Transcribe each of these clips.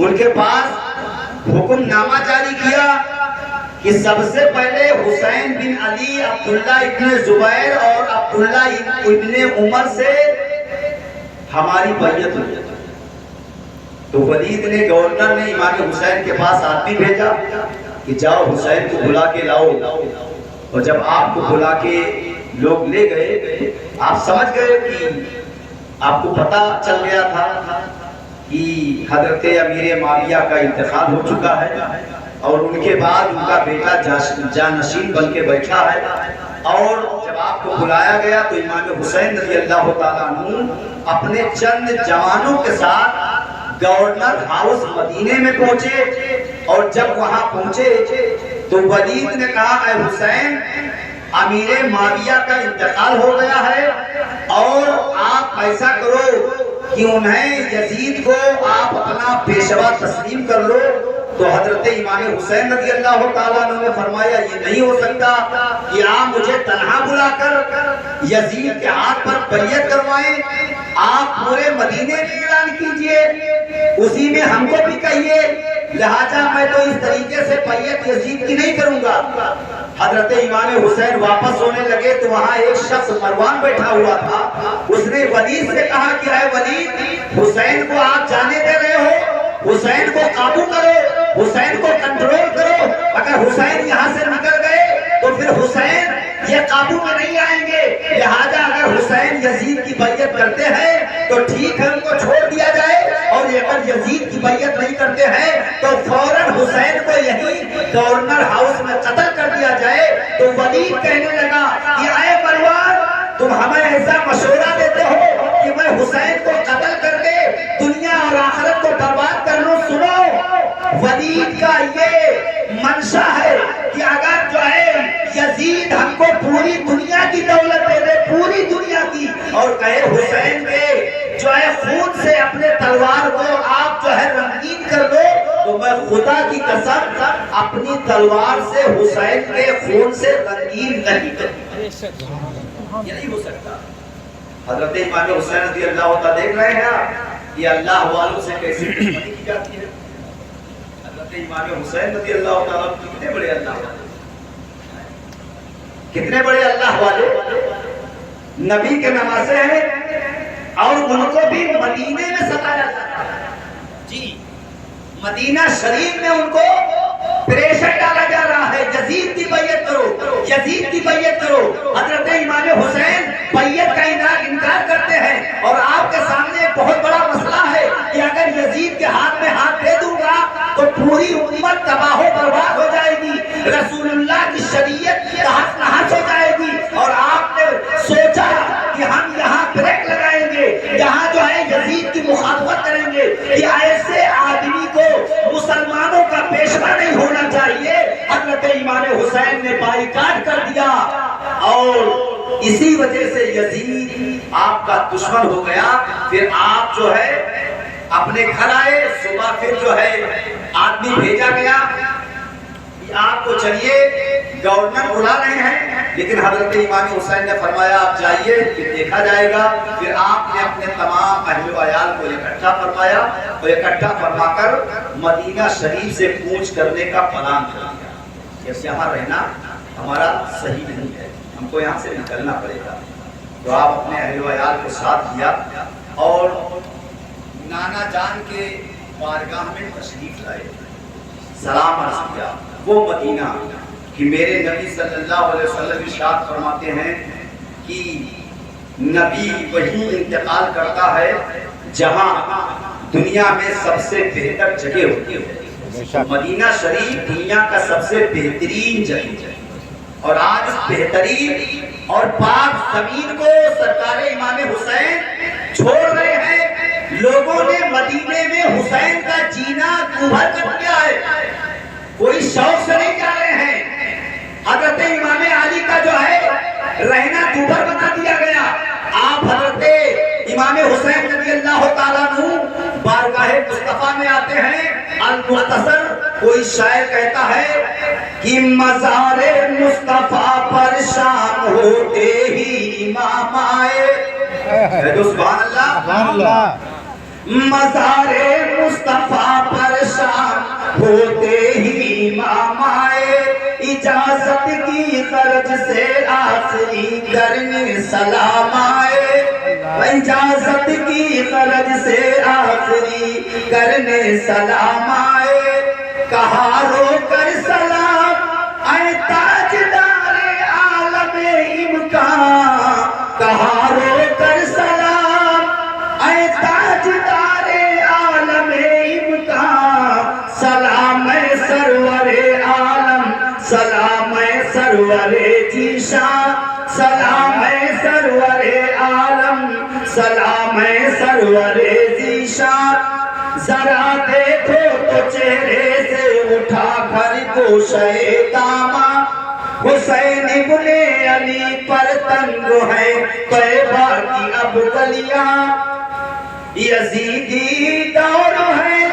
ان کے پاس حکم نامہ جاری کیا کہ سب سے پہلے حسین بن علی، عبداللہ ابن زبیر اور عبداللہ ابن عمر سے ہماری بیعت ہو۔ تو ولید نے، گورنر نے امام حسین کے پاس آدمی بھیجا کہ جاؤ حسین کو بلا کے لاؤ، اور جب آپ کو بلا کے لوگ لے گئے، آپ سمجھ گئے کہ آپ کو پتہ چل گیا تھا کہ حضرت امیر معاویہ کا انتقال ہو چکا ہے اور ان کے بعد ان کا بیٹا جانشین بن کے بیٹھا ہے۔ اور جب آپ کو بلایا گیا تو امام حسین رضی اللہ تعالیٰ عنہ اپنے چند جوانوں کے ساتھ گورنر ہاؤس مدینے میں پہنچے، اور جب وہاں پہنچے تو ولید نے کہا اے حسین، امیر معاویہ کا انتقال ہو گیا ہے اور آپ ایسا کرو کہ انہیں، یزید کو آپ اپنا پیشوا تسلیم کر لو۔ تو حضرت امام حسین رضی اللہ تعالیٰ عنہ نے فرمایا یہ نہیں ہو سکتا کہ آپ مجھے تنہا بلا کر یزید کے ہاتھ پر بیعت کروائیں، آپ پورے مدینے میں اعلان کیجئے، اسی میں ہم کو بھی کہیے، لہٰذا میں تو اس طریقے سے بیعت یزید کی نہیں کروں گا۔ حضرت امام حسین واپس ہونے لگے تو وہاں ایک شخص مروان بیٹھا ہوا تھا، اس نے ولید سے کہا کہ اے ولید، حسین کو آپ جانے دے رہے ہو، حسین کو قابو کرو، حسین کو کنٹرول کرو، اگر حسین یہاں سے نکل گئے تو پھر حسین یہ قابو میں نہیں آئیں گے، لہذا اگر حسین یزید کی بیعت کرتے ہیں تو ٹھیک ہے ان کو چھوڑ دیا جائے، اور اگر یزید کی بیعت نہیں کرتے ہیں تو فوراً حسین کو یہی گورنر ہاؤس میں قتل کر دیا جائے۔ تو ولید کہنے لگا کہ اے مروان، تم ہمیں ایسا مشورہ دیتے ہو کہ میں حسین کو قتل کر کے دنیا اور آخرت کو برباد کر لوں؟ سنو، ولید کا یہ منشا ہے کہ اگر جو ہے یزید ہم کو پوری دنیا کی دولت دے دے، پوری دنیا کی، اور کہے حسین کے جو ہے خون سے اپنے تلوار کو آپ جو ہے رنگین کر دو، تو میں خدا کی قسم اپنی تلوار سے حسین کے خون سے رنگین نہیں کروں، یہ نہیں ہو سکتا۔ حضرت امام حسین رضی اللہ تعالیٰ دیکھ رہے ہیں آپ یہ اللہ والوں سے کیسی دشمنی کی جاتی ہے۔ حضرت امام حسین رضی اللہ تعالیٰ کتنے بڑے اللہ والے، کتنے بڑے اللہ والے، نبی کے نواسے ہیں، اور ان کو بھی مدینے میں ستایا جاتا ہے۔ جی، مدینہ شریف میں ان کو پریشر ڈالا جا رہا ہے، یزید کی بیعت کرو، یزید کی بیعت کرو۔ حضرت امام حسین بیعت کا انکار کرتے ہیں، اور آپ کے سامنے ایک بہت بڑا مسئلہ ہے کہ اگر یزید کے ہاتھ میں ہاتھ دے دوں گا تو پوری امت تباہ و برباد ہو جائے گی، رسول اللہ کی شریعت تحت نحس ہو جائے گی، اور آپ نے سوچا کہ ہم یہاں بریک لگائیں گے، یہاں جو ہے یزید کی مخالفت کریں گے کہ ایسے آدمی کو مسلمانوں کا پیشوا نہیں ہونا چاہیے۔ حضرت امام حسین نے بائیکاٹ کر دیا، اور اسی وجہ سے یزید آپ کا دشمن ہو گیا۔ پھر آپ جو ہے اپنے گھر آئے، صبح پھر جو ہے آدمی بھیجا گیا کہ آپ کو چلیے، گورنر بلا رہے ہیں، لیکن حضرت امام حسین نے فرمایا آپ جائیے کہ دیکھا جائے گا۔ پھر آپ نے اپنے تمام اہل و عیال کو اکٹھا فرمایا، اور اکٹھا فرما کر مدینہ شریف سے کوچ کرنے کا پلان کر دیا کہ یہاں رہنا ہمارا صحیح نہیں ہے، ہم کو یہاں سے نکلنا پڑے گا۔ تو آپ اپنے اہل و عیال کو ساتھ لیا اور نانا جان کے بارگاہ میں تشریف لائے، سلام عرض کیا۔ وہ مدینہ کہ میرے نبی صلی اللہ علیہ وسلم ارشاد فرماتے ہیں کہ نبی وہیں انتقال کرتا ہے جہاں دنیا میں سب سے بہتر جگہ ہوتی ہے۔ مدینہ شریف دنیا کا سب سے بہترین جگہ ہے، اور آج اس بہترین اور پاک زمین کو سرکار امام حسین چھوڑ رہے ہیں۔ لوگوں نے مدینے میں حسین کا جینا دوبھر کر دیا ہے، کوئی شوق سے نہیں جا رہے ہیں۔ حضرت امام علی کا جو ہے رہنا دوبھر بنا دیا گیا۔ آپ حضرت امام حسین رضی اللہ تعالیٰ عنہ بارگاہ مصطفیٰ میں آتے ہیں۔ المختصر کوئی شاعر کہتا ہے کہ مزار مصطفیٰ پر شام ہوتے ہی امام آئے، سبحان اللہ، مزار مصطفیٰ پر ہوتے ہی امام آئے اجازت کی غرض سے آخری کرنے سلام آئے اجازت کی غرض سے آخری کرنے سلام آئے کہا رو کر سلام اے تاجدار عالم امکان کہا رو کر سلام اے تاجدار عالم امکان سلام اے سرور عالم سلام اے سرور جیشان سلام اے سرور عالم سلام اے سرور ذیشان ذرا دیکھو تو چہرے سے اٹھا کر گوشہ داماں حسین ابن علی پر تنگ ہے طیبہ کی اب گلیاں یزیدی دور ہے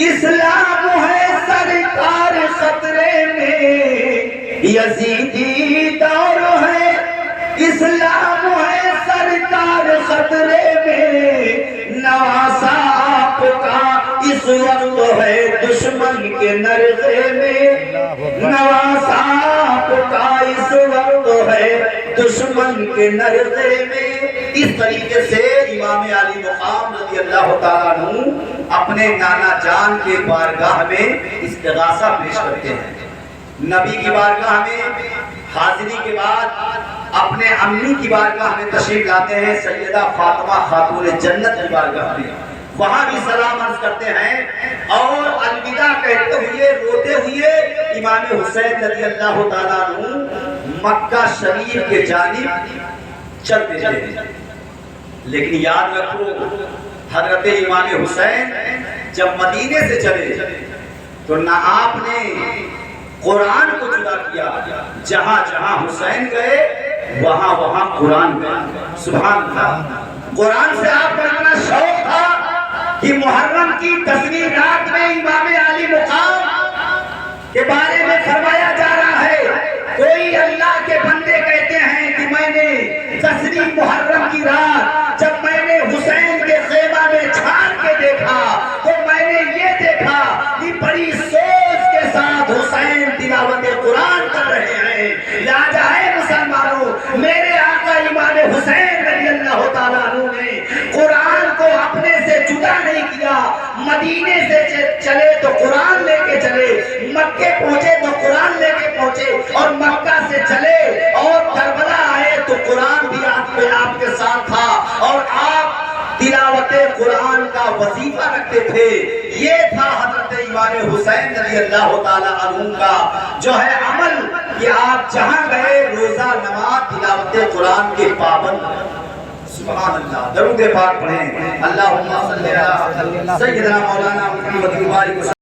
اسلام ہے سرکار خطرے میں یزیدی دور ہے اسلام ہے سرکار خطرے میں نواسا آپ کا اس وقت ہے دشمن کے نرغے میں نواسا آپ کا اس وقت ہے دشمن کے نرغے میں اس طریقے سے امام علی مقام رضی اللہ تعالیٰ عنہ اپنے نانا جان کے بارگاہ میں استغاثہ پیش کرتے ہیں نبی کی بارگاہ میں حاضری کے بعد اپنے امی کی بارگاہ میں تشریف لاتے ہیں سیدہ فاطمہ خاتون جنت کی بارگاہ میں وہاں بھی سلام عرض کرتے ہیں اور الوداع کہتے ہوئے روتے ہوئے امام حسین رضی اللہ تعالیٰ عنہ مکہ شریف کے جانب چل دیتے ہیں لیکن یاد رکھو حضرت امام حسین جب مدینے سے چلے تو نہ آپ نے قرآن کو جدا کیا جہاں جہاں حسین گئے وہاں وہاں قرآن گئے سبحان اللہ قرآن سے آپ کا اتنا شوق تھا کہ محرم کی 10ویں رات میں امام علی مقام کے بارے میں فرمایا جا رہا ہے کوئی اللہ کے بندے کہتے ہیں کہ میں نے 10ویں محرم کی رات جب میں نے حسین کے خیمہ میں چھان کے دیکھا تو میں نے یہ دیکھا کہ بڑی سوچ کے ساتھ حسین تلاوت قرآن کر رہے ہیں لہذا ہے مسلمانوں میرے آقا امام حسین رضی اللہ تعالیٰ عنہ نے قرآن کو اپنے سے جدا نہیں کیا مدینے سے چلے تو قرآن لے کے چلے مکے پہنچے تو قرآن لے کے پہنچے اور مکہ سے چلے اور کربلا آئے تو قرآن بھی آپ کے ساتھ تھا اور آپ تلاوت قرآن کا وظیفہ رکھتے تھے یہ تھا حضرت امام حسین رضی اللہ تعالیٰ عنہ کا جو ہے عمل کہ آپ جہاں گئے روزہ نماز تلاوت قرآن کے پابند سبحان اللہ درود پاک پڑھیں اللہم صلی علی سیدنا مولانا محمد